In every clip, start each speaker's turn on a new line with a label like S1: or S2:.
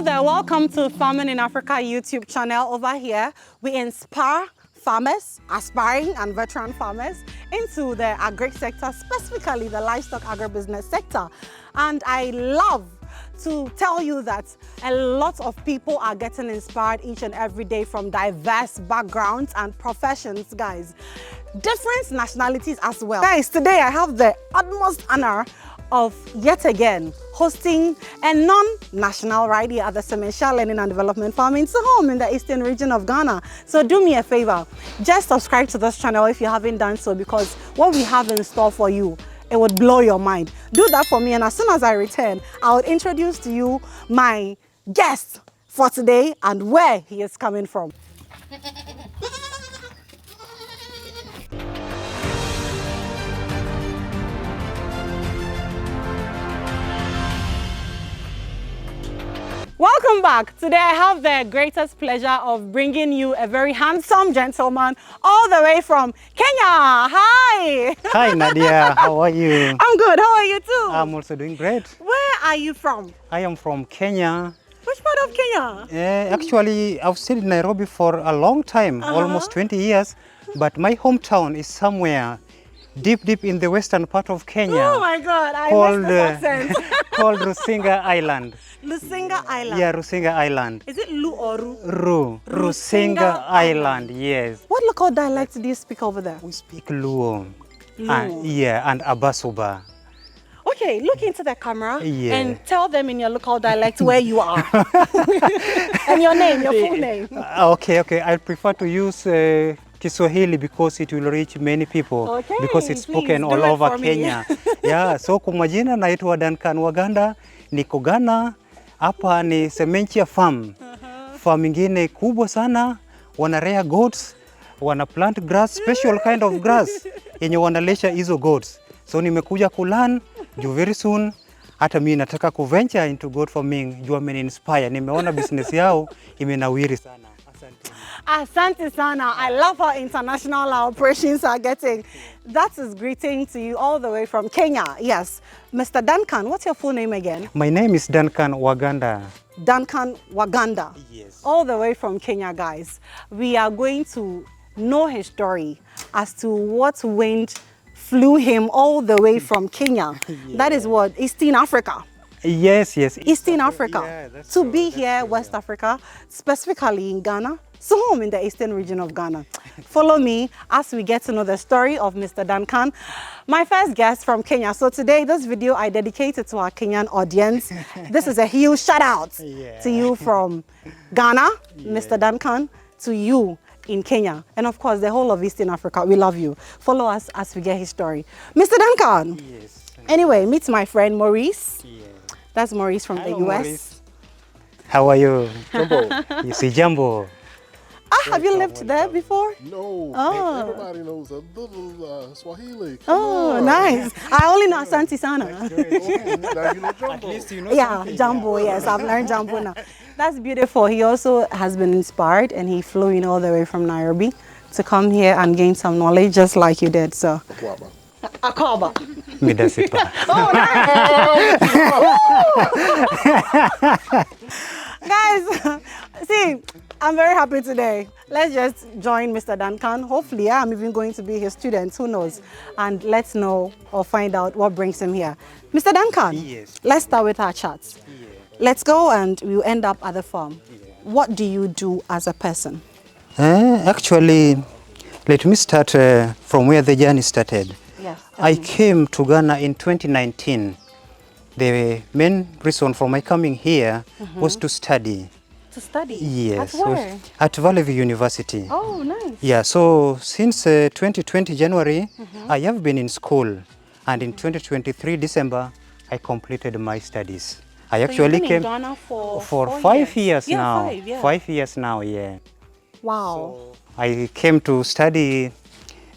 S1: Hello there, welcome to Farming in Africa YouTube channel. Over here, we inspire farmers, aspiring and veteran farmers into the agri sector, specifically the livestock agribusiness sector. And I love to tell you that a lot of people are getting inspired each and every day from diverse backgrounds and professions, guys. Different nationalities as well. Guys, today I have the utmost honor of yet again hosting a non-national right here at the Sementia Learning and Development Farm in home in the eastern region of Ghana. So do me a favor, just subscribe to this channel if you haven't done so, because what we have in store for you, it would blow your mind. Do that for me, and as soon as I return, I will introduce to you my guest for today and where he is coming from. Welcome back. Today I have the greatest pleasure of bringing you a very handsome gentleman all the way from Kenya. Hi.
S2: Hi Nadia, how are you?
S1: I'm good. How are you too?
S2: I'm also doing great.
S1: Where are you from?
S2: I am from Kenya.
S1: Which part of Kenya?
S2: Actually, I've stayed in Nairobi for a long time, almost 20 years, but my hometown is somewhere deep in the western part of Kenya.
S1: Oh my God, I missed this accent.
S2: Called Rusinga Island.
S1: Rusinga Island?
S2: Yeah, Rusinga Island.
S1: Is it Lu or Ru?
S2: Ru. Rusinga Island, yes.
S1: What local dialect do you speak over there?
S2: We speak Luo.
S1: Luo.
S2: Yeah, and Abasuba.
S1: Okay, look into the camera
S2: Yeah.
S1: and tell them in your local dialect where you are. And your name, your full name.
S2: Okay. I prefer to use Kiswahili because it will reach many people.
S1: Okay,
S2: because it's spoken
S1: please,
S2: all over
S1: me.
S2: Kenya. Yeah, so kwa majina naitwa Duncan Waganda, niko Ghana. Hapa ni Sementia Farm. Farm ingine kubwa sana, wana rear goats, wana plant grass, special kind of grass yenye wanalisha hizo goats. So nimekuja kulearn juu very soon hata mimi nataka kuventure into goat farming. Juu ameni-inspire, nimeona business yao imenawiri sana.
S1: Asante sana. I love how international our operations are getting. That is greeting to you all the way from Kenya. Yes. Mr. Duncan, what's your full name again?
S2: My name is Duncan Waganda.
S1: Duncan Waganda.
S2: Yes.
S1: All the way from Kenya, guys. We are going to know his story as to what wind flew him all the way from Kenya. Yeah. That is what? Eastern Africa.
S2: Yes.
S1: Eastern Africa.
S2: Yeah,
S1: to be here, West Africa, specifically in Ghana, so home in the eastern region of Ghana. Follow me as we get to know the story of Mr. Duncan, my first guest from Kenya. So today, this video I dedicated to our Kenyan audience. This is a huge shout out to you from Ghana, Mr. Duncan, to you in Kenya, and of course the whole of Eastern Africa. We love you. Follow us as we get his story. Mr. Duncan.
S2: Yes.
S1: Anyway, meet my friend Maurice.
S2: Yeah.
S1: That's Maurice from
S2: Hello,
S1: the US.
S2: Maurice. How are you?
S3: Jumbo.
S2: You see Jumbo.
S1: Have you lived there before?
S3: No.
S1: Oh.
S3: Everybody knows a little Swahili. Come
S1: Oh,
S3: on.
S1: nice. I only know Asante Sana.
S3: Okay, now you know Jumbo.
S2: At least you know
S1: Yeah,
S2: something.
S1: Jumbo, yes, I've learned Jumbo now. That's beautiful. He also has been inspired and he flew in all the way from Nairobi to come here and gain some knowledge just like you did. So,
S3: Kwaba.
S1: Akaba.
S2: Midasipa.
S1: Oh, nice. Guys, see, I'm very happy today. Let's just join Mr. Duncan. Hopefully, I'm even going to be his student, who knows? And let's know or find out what brings him here. Mr. Duncan,
S2: Yes.
S1: let's start with our chats.
S2: Yeah.
S1: Let's go and we'll end up at the farm. What do you do as a person?
S2: Actually, let me start from where the journey started.
S1: Yes.
S2: I came to Ghana in 2019. The main reason for my coming here was to study.
S1: To study?
S2: Yes.
S1: At where?
S2: At Valley View University.
S1: Oh, nice.
S2: Yeah, so since 2020 January, I have been in school. And in 2023 December, I completed my studies. I
S1: So
S2: actually
S1: you've been in
S2: came
S1: Ghana for
S2: 5 years
S1: Yeah,
S2: now.
S1: 5, yeah.
S2: 5 years now, yeah.
S1: Wow.
S2: I came to study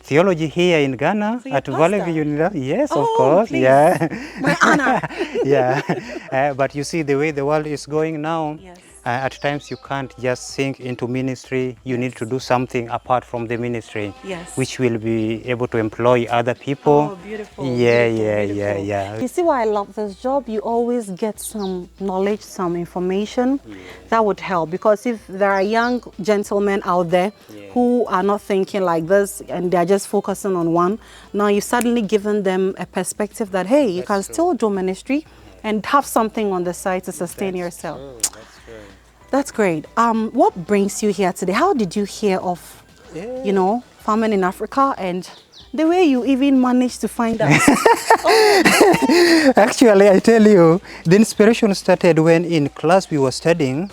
S2: theology here in Ghana
S1: So you're
S2: at Valley
S1: pastor?
S2: View University. Yes,
S1: Oh,
S2: of course.
S1: please.
S2: Yeah.
S1: My honor.
S2: Yeah. But you see the way the world is going now.
S1: Yes.
S2: At times you can't just sink into ministry. You need to do something apart from the ministry,
S1: Yes.
S2: which will be able to employ other people.
S1: Oh, beautiful.
S2: Yeah,
S1: beautiful,
S2: yeah,
S1: beautiful.
S2: yeah.
S1: You see why I love this job? You always get some knowledge, some information that would help. Because if there are young gentlemen out there who are not thinking like this and they're just focusing on one, now you've suddenly given them a perspective that, hey, you can still do ministry and have something on the side to sustain yourself. That's great. What brings you here today? How did you hear of, you know, farming in Africa and the way you even managed to find out?
S2: Actually, I tell you, the inspiration started when in class we were studying,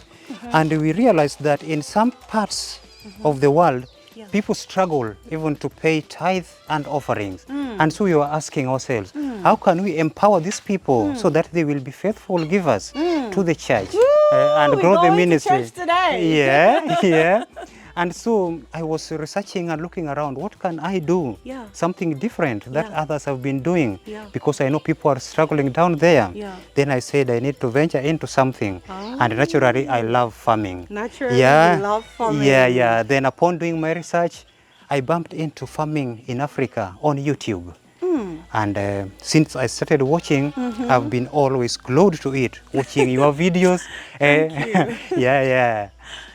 S2: and we realized that in some parts of the world, people struggle even to pay tithe and offerings. And so we were asking ourselves, how can we empower these people so that they will be faithful givers to the church and grow the ministry?
S1: To church today.
S2: Yeah, yeah. And so I was researching and looking around, what can I do?
S1: Yeah.
S2: Something different that others have been doing,
S1: Yeah.
S2: because I know people are struggling down there.
S1: Yeah.
S2: Then I said I need to venture into something. And naturally, I love farming.
S1: Naturally,
S2: yeah.
S1: you love farming.
S2: Yeah, yeah. Then upon doing my research, I bumped into farming in Africa on YouTube. And since I started watching, I've been always glued to it, watching your videos. Yeah, yeah.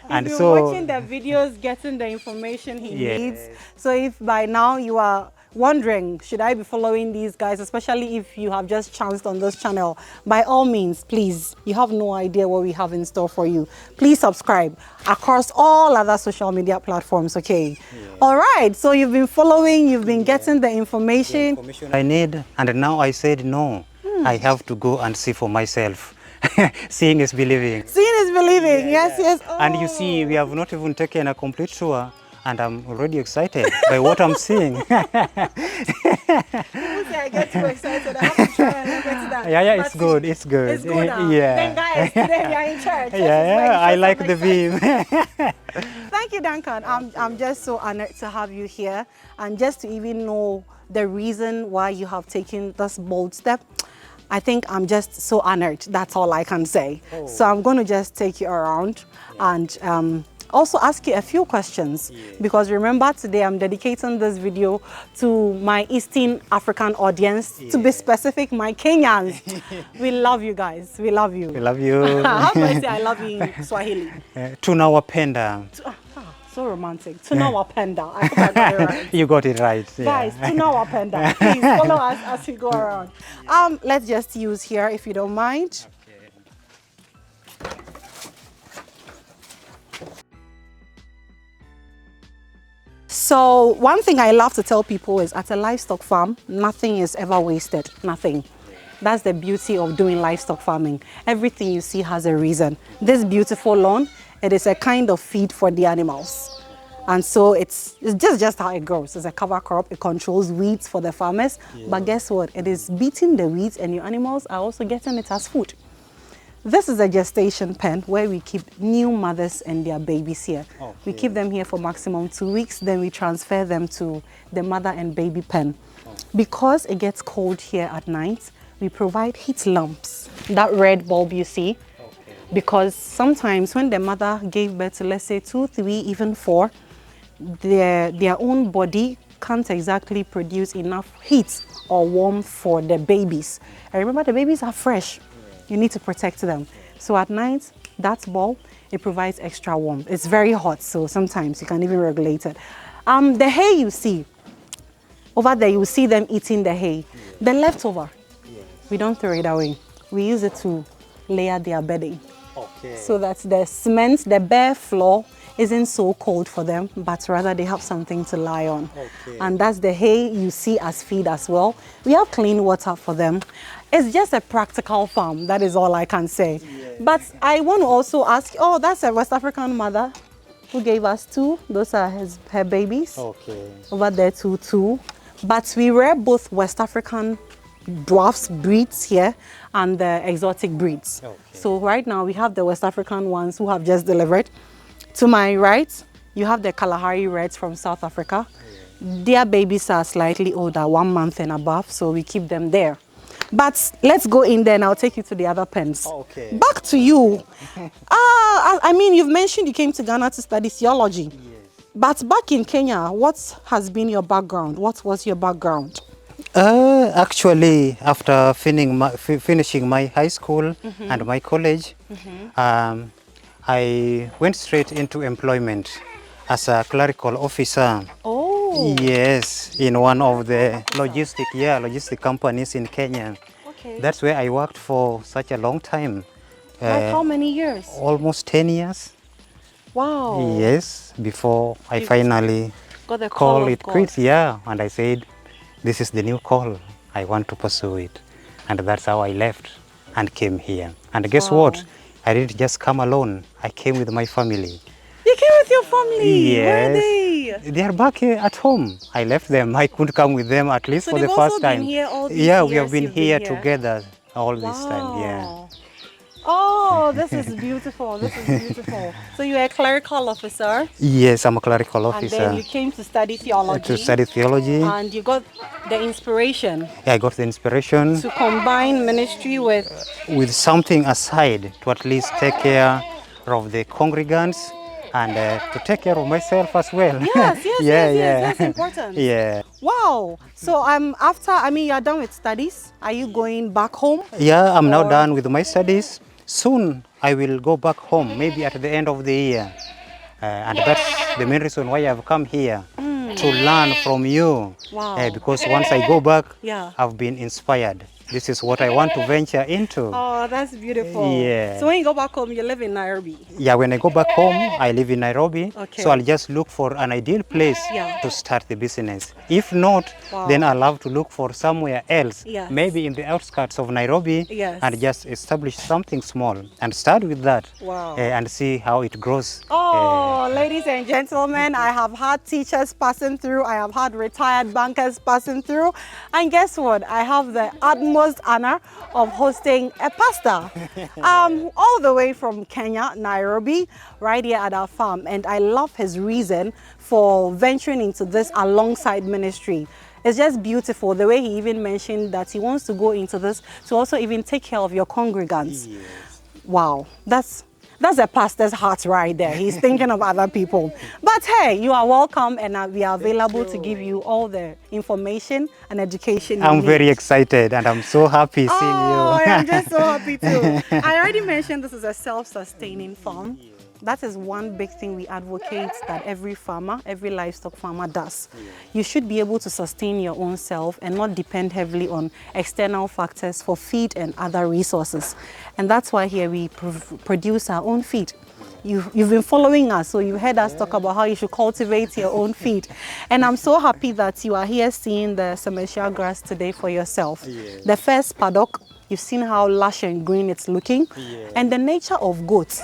S1: And so watching the videos, getting the information he
S2: Yes.
S1: needs. So if by now you are wondering, should I be following these guys, especially if you have just chanced on this channel, by all means, please, you have no idea what we have in store for you. Please subscribe across all other social media platforms, okay? All right, so you've been following, you've been getting the information.
S2: I need, and now I said no, I have to go and see for myself. Seeing is believing.
S1: Seeing is believing, yes. Oh.
S2: And you see, we have not even taken a complete tour, and I'm already excited by what I'm seeing.
S1: I get too excited. I have to try and get that.
S2: Yeah,
S1: But
S2: it's good, it's good.
S1: It's good now.
S2: Yeah.
S1: Then guys, today we are in church.
S2: Yeah, I like the beam.
S1: Thank you, Duncan. I'm just so honored to have you here, and just to even know the reason why you have taken this bold step. I think I'm just so honored. That's all I can say. So I'm going to just take you around and also ask you a few questions, because remember, today I'm dedicating this video to my Eastern African audience, to be specific, my Kenyans. We love you guys. We love you.
S2: We love you.
S1: How do I say I love you in Swahili?
S2: Tunawapenda.
S1: So romantic. Tunawapenda. I hope I got it right.
S2: You got it right. Yeah.
S1: Guys, tunawapenda. Please follow us as we go around. Let's just use here, if you don't mind. So one thing I love to tell people is, at a livestock farm, nothing is ever wasted. Nothing. That's the beauty of doing livestock farming. Everything you see has a reason. This beautiful lawn, it is a kind of feed for the animals. And so it's just how it grows. It's a cover crop. It controls weeds for the farmers. But guess what? It is beating the weeds, and your animals are also getting it as food. This is a gestation pen where we keep new mothers and their babies here. We keep them here for maximum 2 weeks, then we transfer them to the mother and baby pen. Because it gets cold here at night, we provide heat lamps. That red bulb you see, because sometimes when the mother gave birth to, let's say 2, 3, even 4, their own body can't exactly produce enough heat or warmth for the babies. And remember, the babies are fresh. You need to protect them. So at night, that bulb, it provides extra warmth. It's very hot, so sometimes you can even regulate it. The hay you see, over there you will see them eating the hay. The leftover, we don't throw it away. We use it to layer their bedding. So that the cement, the bare floor, isn't so cold for them, but rather they have something to lie on. And that's the hay you see as feed as well. We have clean water for them. It's just a practical farm, that is all I can say. But I want to also ask, oh, that's a West African mother who gave us 2. Those are her babies. Over there too. But we rear both West African dwarfs breeds here and the exotic breeds. So right now we have the West African ones who have just delivered. To my right, you have the Kalahari Reds from South Africa. Their babies are slightly older, 1 month and above, so we keep them there. But let's go in there and I'll take you to the other pens.
S2: Okay.
S1: Back to you. I mean, you've mentioned you came to Ghana to study theology.
S2: Yes.
S1: But back in Kenya, what has been your background? What was your background?
S2: Actually, after finishing my high school and my college, I went straight into employment as a clerical officer.
S1: Oh.
S2: Yes, in one of the logistic companies in Kenya.
S1: Okay.
S2: That's where I worked for such a long time.
S1: Like how many years?
S2: Almost 10 years.
S1: Wow.
S2: Yes, before I finally
S1: Got the call of
S2: it
S1: God.
S2: quits. Yeah, and I said, this is the new call. I want to pursue it. And that's how I left and came here. And guess what? I didn't just come alone. I came with my family.
S1: You came with your family?
S2: Yes.
S1: Where are they?
S2: They are back at home. I left them. I couldn't come with them at least
S1: So
S2: for the
S1: they've
S2: first
S1: also
S2: time.
S1: been here all these
S2: yeah, we
S1: years
S2: have been
S1: you've
S2: here
S1: been here?
S2: together all this time. Yeah.
S1: Wow. Oh, this is beautiful. This is beautiful. So you're a clerical officer,
S2: Yes, I'm a clerical
S1: and
S2: officer.
S1: then you came to study theology.
S2: To study theology.
S1: And you got the inspiration
S2: I got the inspiration
S1: to combine ministry with
S2: with something aside to at least take care of the congregants and to take care of myself as well.
S1: yes, that's important.
S2: Yeah.
S1: Wow. So you're done with studies. Are you going back home?
S2: Yeah, I'm now
S1: Or-
S2: done with my studies. Soon I will go back home, maybe at the end of the year. And that's the main reason why I've come here, to learn from you.
S1: Wow.
S2: Because once I go back,
S1: Yeah.
S2: I've been inspired. This is what I want to venture into.
S1: Oh, that's beautiful.
S2: Yeah.
S1: So when you go back home, you live in Nairobi.
S2: Yeah, when I go back home, I live in Nairobi.
S1: Okay.
S2: So I'll just look for an ideal place
S1: Yeah.
S2: to start the business. If not,
S1: Wow.
S2: then I'll have to look for somewhere else,
S1: Yes.
S2: maybe in the outskirts of Nairobi,
S1: Yes.
S2: and just establish something small and start with that.
S1: Wow.
S2: And see how it grows.
S1: Oh, ladies and gentlemen, I have had teachers passing through. I have had retired bankers passing through. And guess what? I have the utmost honor of hosting a pastor all the way from Kenya, Nairobi, right here at our farm. And I love his reason for venturing into this alongside ministry. It's just beautiful the way he even mentioned that he wants to go into this to also even take care of your congregants.
S2: Yes.
S1: Wow, that's a pastor's heart right there. He's thinking of other people. But hey, you are welcome, and we are available to give you all the information and education you
S2: I'm
S1: need.
S2: very excited and I'm so happy seeing
S1: Oh,
S2: you.
S1: I'm just so happy too. I already mentioned this is a self-sustaining farm. That is one big thing we advocate that every farmer, every livestock farmer does. You should be able to sustain your own self and not depend heavily on external factors for feed and other resources. And that's why here we produce our own feed. You've been following us, so you've heard us talk about how you should cultivate your own feed. And I'm so happy that you are here seeing the Semential grass today for yourself.
S2: Yes.
S1: The first paddock, you've seen how lush and green it's looking.
S2: Yes.
S1: And the nature of goats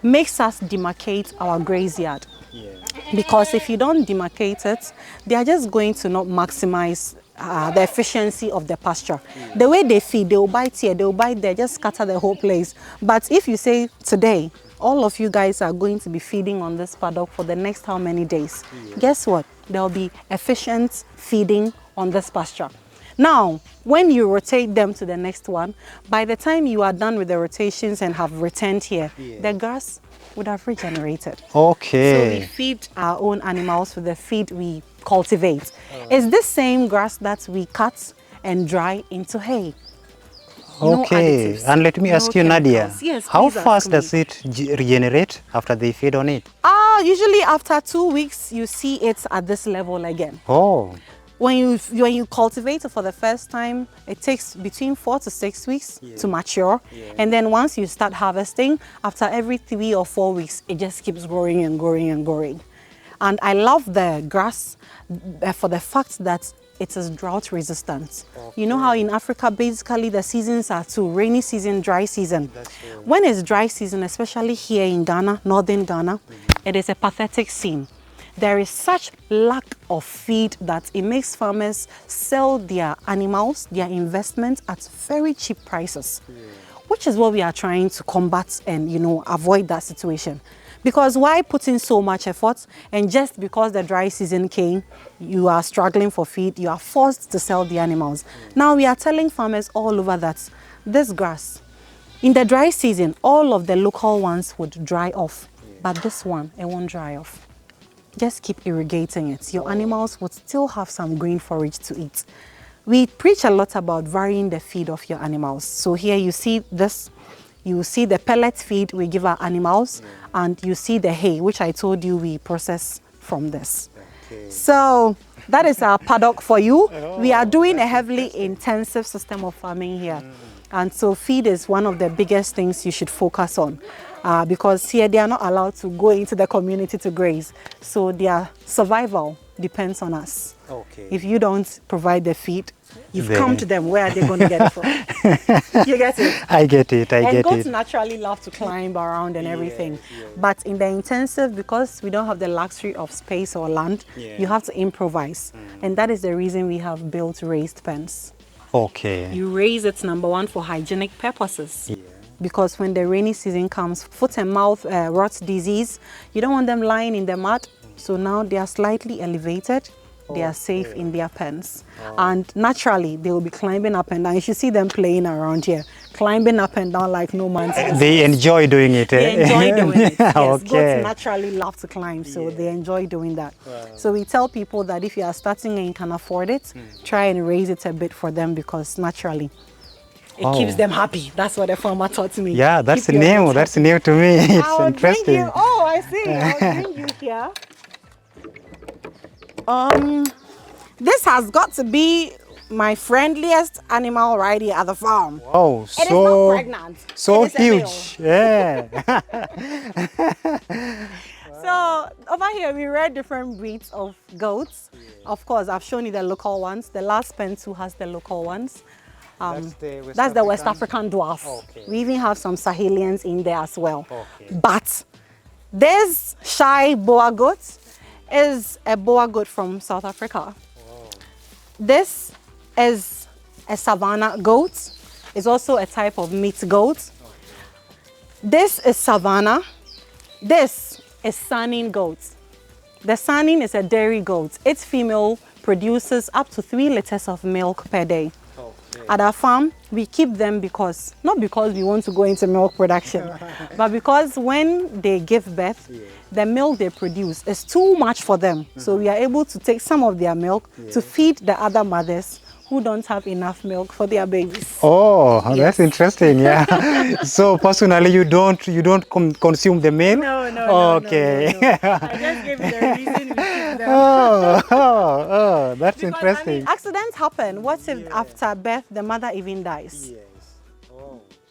S1: makes us demarcate our graze yard.
S2: Yeah.
S1: Because if you don't demarcate it, they are just going to not maximize the efficiency of the pasture. The way they feed, they will bite here, they will bite there, just scatter the whole place. But if you say today, all of you guys are going to be feeding on this paddock for the next how many days? Guess what? There will be efficient feeding on this pasture. Now, when you rotate them to the next one, by the time you are done with the rotations and have returned here, the grass would have regenerated.
S2: Okay.
S1: So we feed our own animals with the feed we cultivate. It's this same grass that we cut and dry into hay. No
S2: Okay,
S1: additives,
S2: and let me
S1: no
S2: ask you, Nadia,
S1: chemicals. Yes,
S2: how
S1: please ask
S2: fast
S1: me.
S2: does it regenerate after they feed on it?
S1: Usually after 2 weeks, you see it at this level again.
S2: Oh,
S1: When you cultivate it for the first time, it takes between 4 to 6 weeks to mature. And then once you start harvesting, after every 3 or 4 weeks, it just keeps growing and growing and growing. And I love the grass for the fact that it is drought resistant. You know how in Africa, basically the seasons are two: rainy season, dry season. When it's dry season, especially here in Ghana, northern Ghana, it is a pathetic scene. There is such lack of feed that it makes farmers sell their animals, their investments at very cheap prices, which is what we are trying to combat and, avoid that situation. Because why put in so much effort? And just because the dry season came, you are struggling for feed, you are forced to sell the animals. Now we are telling farmers all over that this grass, in the dry season, all of the local ones would dry off. But this one, it won't dry off. Just keep irrigating it. Your animals would still have some green forage to eat. We preach a lot about varying the feed of your animals. So here you see this, you see the pellet feed we give our animals, and you see the hay, which I told you we process from this.
S2: Okay.
S1: So that is our paddock for you. We are doing a heavily intensive system of farming here. And so feed is one of the biggest things you should focus on. Because here they are not allowed to go into the community to graze. So their survival depends on us.
S2: Okay.
S1: If you don't provide the feed, you've come to them, where are they going to get it from? You get it?
S2: I get it, I
S1: And
S2: get
S1: goats
S2: it.
S1: naturally love to climb around and everything. But in the intensive, because we don't have the luxury of space or land, you have to improvise. And that is the reason we have built raised pens.
S2: Okay.
S1: You raise it, number one, for hygienic purposes. Because when the rainy season comes, foot and mouth rot disease, you don't want them lying in the mud. So now they are slightly elevated. They are safe in their pens. And naturally, they will be climbing up and down. You should see them playing around here, climbing up and down like no man's business.
S2: They enjoy doing it.
S1: They enjoy doing it. Yes,
S2: Okay.
S1: goats naturally love to climb, so they enjoy doing that. So we tell people that if you are starting and you can afford it, try and raise it a bit for them, because naturally it keeps them happy. That's what the farmer taught me.
S2: Yeah, that's
S1: Keep your
S2: new.
S1: goats
S2: That's
S1: happy.
S2: new to me. It's
S1: I'll bring
S2: interesting.
S1: you. Oh, I see. I'll bring you here. This has got to be my friendliest animal right here at the farm.
S2: Oh,
S1: It is not pregnant.
S2: so
S1: It is a male.
S2: huge. Yeah.
S1: So over here we read different breeds of goats. Of course, I've shown you the local ones. The last pen too has the local ones. That's the West African dwarf.
S2: Okay.
S1: We even have some Sahelians in there as well.
S2: Okay.
S1: But this shy boa goat is a boa goat from South Africa. This is a savannah goat. It's also a type of meat goat. This is savannah. This is Saanen goat. The Saanen is a dairy goat. Its female produces up to 3 liters of milk per day. At our farm, we keep them because, not because we want to go into milk production, but because when they give birth, the milk they produce is too much for them. So we are able to take some of their milk to feed the other mothers who don't have enough milk for their babies.
S2: Oh,
S1: Yes.
S2: that's interesting. Yeah. So personally, you don't consume the milk?
S1: No.
S2: Okay.
S1: I just gave you the reason we keep them.
S2: That's
S1: Because,
S2: interesting.
S1: accidents happen. What if after birth the mother even dies?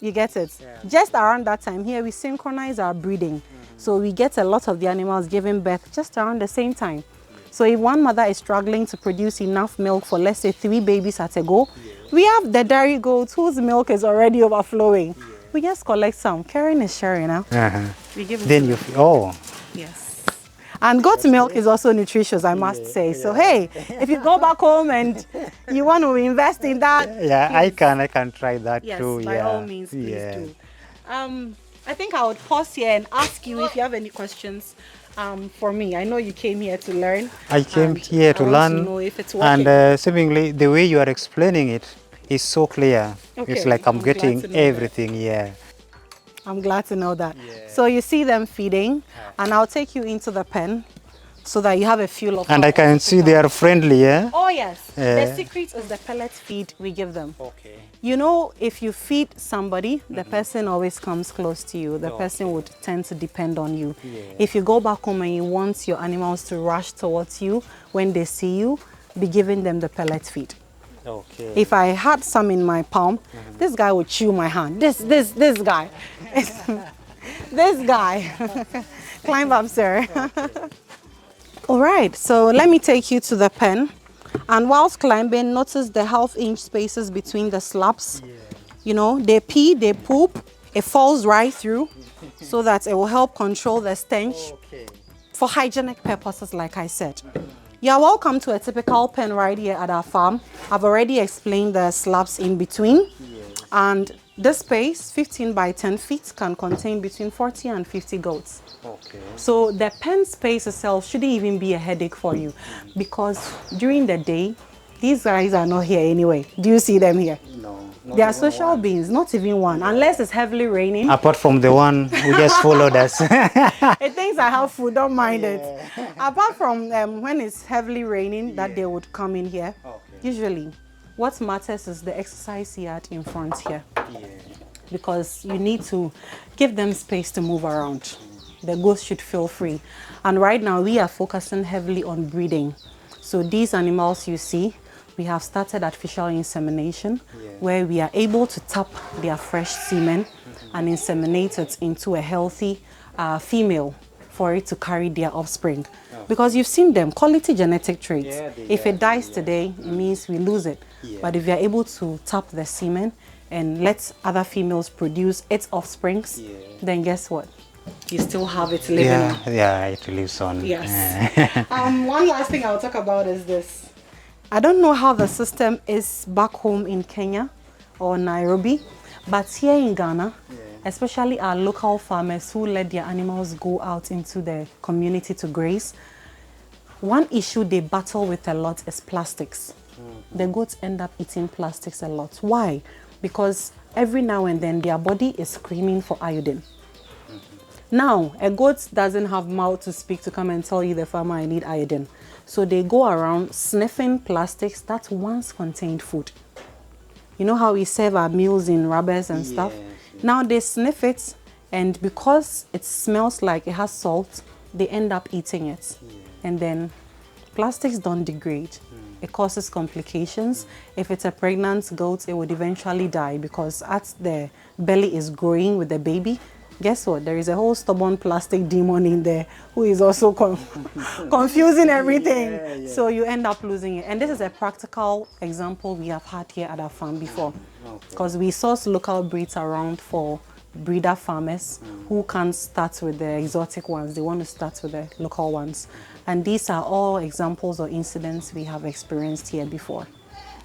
S1: You get it? Just around that time here we synchronize our breeding. So we get a lot of the animals giving birth just around the same time. So if one mother is struggling to produce enough milk for, let's say, 3 babies at a go, we have the dairy goats whose milk is already overflowing. We just collect some. Caring is sharing, huh? We give it
S2: Then
S1: to
S2: you,
S1: them. Yes. And goat milk is also nutritious, I must say. So hey, if you go back home and you want to invest in that,
S2: yeah, I can try that
S1: yes,
S2: too.
S1: by all means, please do. I think I would pause here and ask you if you have any questions for me. I know you came here to learn.
S2: I came
S1: and
S2: here to
S1: I want
S2: learn,
S1: to know if it's working.
S2: and seemingly the way you are explaining it is so clear.
S1: Okay,
S2: It's like I'm
S1: I'm glad
S2: getting
S1: to know that.
S2: everything. Yeah.
S1: I'm glad to know that. So you see them feeding, and I'll take you into the pen so that you have a feel of.
S2: And
S1: how
S2: I can
S1: to
S2: see
S1: pick
S2: they
S1: up.
S2: are friendly. Yeah.
S1: Oh yes.
S2: Yeah.
S1: The secret is the pellet feed we give them.
S2: Okay.
S1: You know, if you feed somebody, the person always comes close to you. The person would tend to depend on you. If you go back home and you want your animals to rush towards you when they see you, be giving them the pellet feed.
S2: Okay.
S1: If I had some in my palm, this guy would chew my hand. This guy. This guy. Climb up, sir. All right, so let me take you to the pen. And whilst climbing, notice the half-inch spaces between the slabs. You know, they pee, they poop, it falls right through so that it will help control the stench for hygienic purposes, like I said. You're welcome to a typical pen right here at our farm. I've already explained the slabs in between. And This space, 15 by 10 feet, can contain between 40 and 50 goats.
S2: Okay.
S1: So the pen space itself shouldn't even be a headache for you, because during the day, these guys are not here anyway. Do you see them here?
S2: No.
S1: They are social beings, not even one, unless it's heavily raining.
S2: Apart from the one who just followed us.
S1: It thinks I have food, don't mind it. Apart from when it's heavily raining, that they would come in here.
S2: Okay.
S1: Usually, what matters is the exercise yard in front here.
S2: Yeah.
S1: Because you need to give them space to move around. The goats should feel free. And right now we are focusing heavily on breeding. So these animals you see, we have started artificial insemination, where we are able to tap their fresh semen and inseminate it into a healthy female for it to carry their offspring. Because you've seen them, quality genetic traits. If it dies today, it means we lose it. But if we are able to tap the semen and let other females produce its offsprings, then guess what? You still have it living on.
S2: Yeah, it lives on.
S1: Yes. One last thing I'll talk about is this. I don't know how the system is back home in Kenya or Nairobi, but here in Ghana, especially our local farmers who let their animals go out into the community to graze, one issue they battle with a lot is plastics. The goats end up eating plastics a lot. Why? Because every now and then their body is screaming for iodine. Now, a goat doesn't have mouth to speak to come and tell you, the farmer, I need iodine. So they go around sniffing plastics that once contained food. You know how we serve our meals in rubbers and stuff? Now they sniff it, and because it smells like it has salt, they end up eating it. And then plastics don't degrade. It causes complications. If it's a pregnant goat, it would eventually die, because as the belly is growing with the baby, guess what? There is a whole stubborn plastic demon in there who is also confusing everything. So you end up losing it. And this is a practical example we have had here at our farm before. Because we source local breeds around for breeder farmers who can't start with the exotic ones. They want to start with the local ones. And these are all examples or incidents we have experienced here before.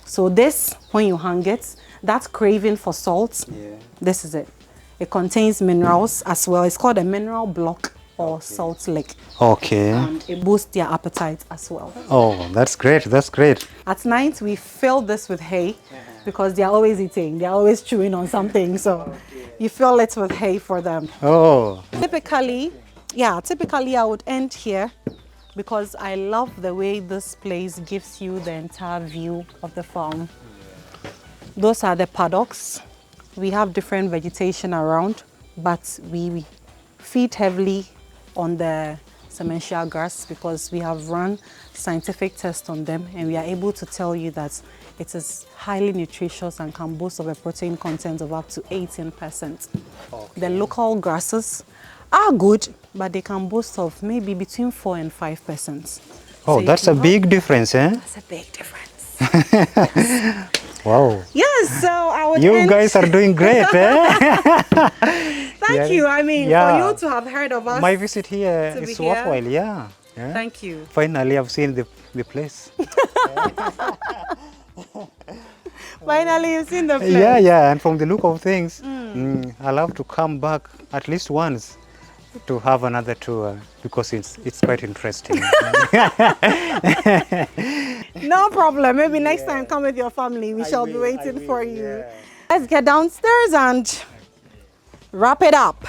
S1: So this, when you hang it, that craving for salt, this is it. It contains minerals as well. It's called a mineral block or salt lick.
S2: Okay.
S1: And it boosts their appetite as well.
S2: Oh, that's great. That's great.
S1: At night, we fill this with hay because they are always eating. They are always chewing on something. So you fill it with hay for them.
S2: Oh.
S1: Typically I would end here because I love the way this place gives you the entire view of the farm. Those are the paddocks. We have different vegetation around, but we feed heavily on the sementia grass because we have run scientific tests on them, and we are able to tell you that it is highly nutritious and can boast of a protein content of up to 18%. The local grasses are good, but they can boast of maybe between 4 and 5%.
S2: Oh,
S1: So
S2: that's a big difference, eh?
S1: That's a big difference.
S2: Wow.
S1: Yes, so I would
S2: You
S1: end.
S2: guys are doing great, eh?
S1: Thank you. I mean, for you to have heard of us.
S2: My visit here
S1: to be
S2: is
S1: here.
S2: worthwhile, yeah.
S1: Thank you.
S2: Finally, I've seen the place.
S1: Finally, you've seen the place.
S2: Yeah, and from the look of things, I love to come back at least once to have another tour because it's quite interesting.
S1: No problem. Maybe next time come with your family. We shall be waiting for you. Yeah. Let's get downstairs and wrap it up.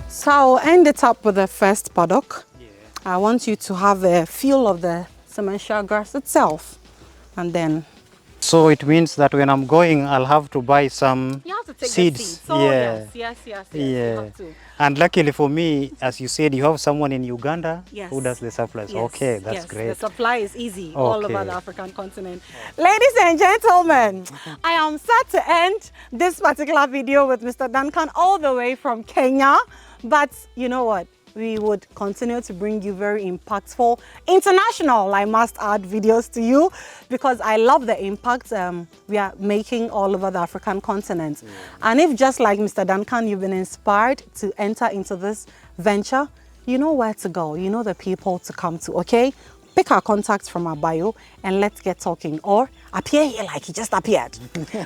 S1: So I'll end it up with the first paddock. I want you to have a feel of the sementia grass itself, and then.
S2: So it means that when I'm going, I'll have to buy some
S1: You have to take
S2: seeds.
S1: the seeds. Oh, yes. You have to.
S2: And luckily for me, as you said, you have someone in Uganda who does the supplies.
S1: Yes.
S2: Okay, that's great.
S1: The supply is easy all over the African continent. Ladies and gentlemen, I am set to end this particular video with Mr. Duncan all the way from Kenya. But you know what? We would continue to bring you very impactful, international, I must add, videos to you because I love the impact we are making all over the African continent. And if just like Mr. Duncan, you've been inspired to enter into this venture, you know where to go. You know the people to come to, okay? Pick our contacts from our bio and let's get talking. Or appear here like he just appeared.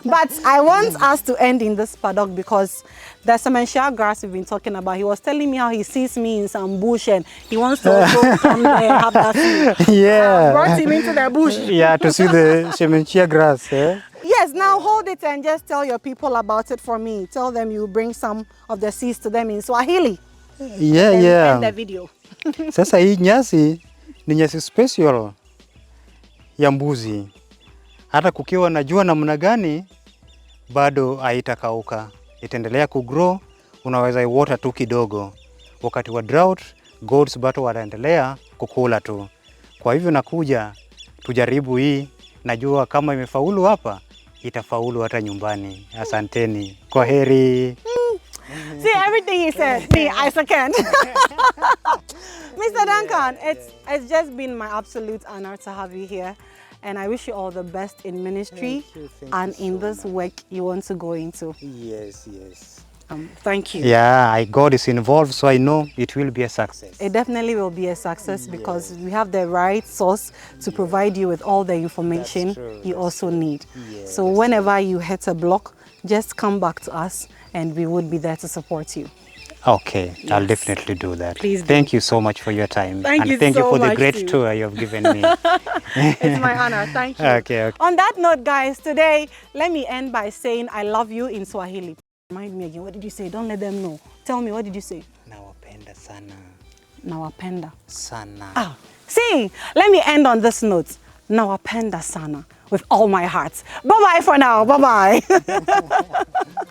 S1: But I want us to end in this paddock because the sementia grass we've been talking about, he was telling me how he sees me in some bush and he wants to also come there and have that food.
S2: Yeah.
S1: I brought him into the bush.
S2: Yeah, to see the sementia grass. Eh?
S1: Yes, now hold it and just tell your people about it for me. Tell them you bring some of the seeds to them in Swahili.
S2: Yeah,
S1: Then
S2: yeah.
S1: end the video.
S2: Sasa hii nyasi ni nyasi special ya mbuzi. Hata kukiwa na jua namna gani bado haitakauka. Itaendelea kugrow, unaweza iwater tu kidogo. Wakati wa drought, goats bado wataendelea kukula tu. Kwa hivyo nakuja tujaribu hii. Najua kama imefaulu hapa, itafaulu hata nyumbani. Asanteni. Kwaheri.
S1: See everything he said, me, I second. Mr. Duncan, it's just been my absolute honor to have you here. And I wish you all the best in ministry and in this work you want to go into.
S2: Yes, yes.
S1: Thank you.
S2: Yeah, God is involved, so I know it will be a success.
S1: It definitely will be a success because we have the right source to provide you with all the information you also need. So whenever you hit a block, just come back to us and we would be there to support you.
S2: Okay, I'll definitely do that.
S1: Please do.
S2: Thank you so much for your time.
S1: Thank
S2: and
S1: you
S2: thank you
S1: so
S2: for the
S1: much
S2: great
S1: too.
S2: tour you have given me.
S1: It's my honor. Thank you.
S2: Okay.
S1: On that note, guys, today, let me end by saying I love you in Swahili. Remind me again, what did you say? Don't let them know. Tell me, what did you say?
S2: Nawapenda sana.
S1: Nawapenda.
S2: Sana.
S1: Ah, see, let me end on this note. Nawapenda sana with all my heart. Bye-bye for now. Bye-bye.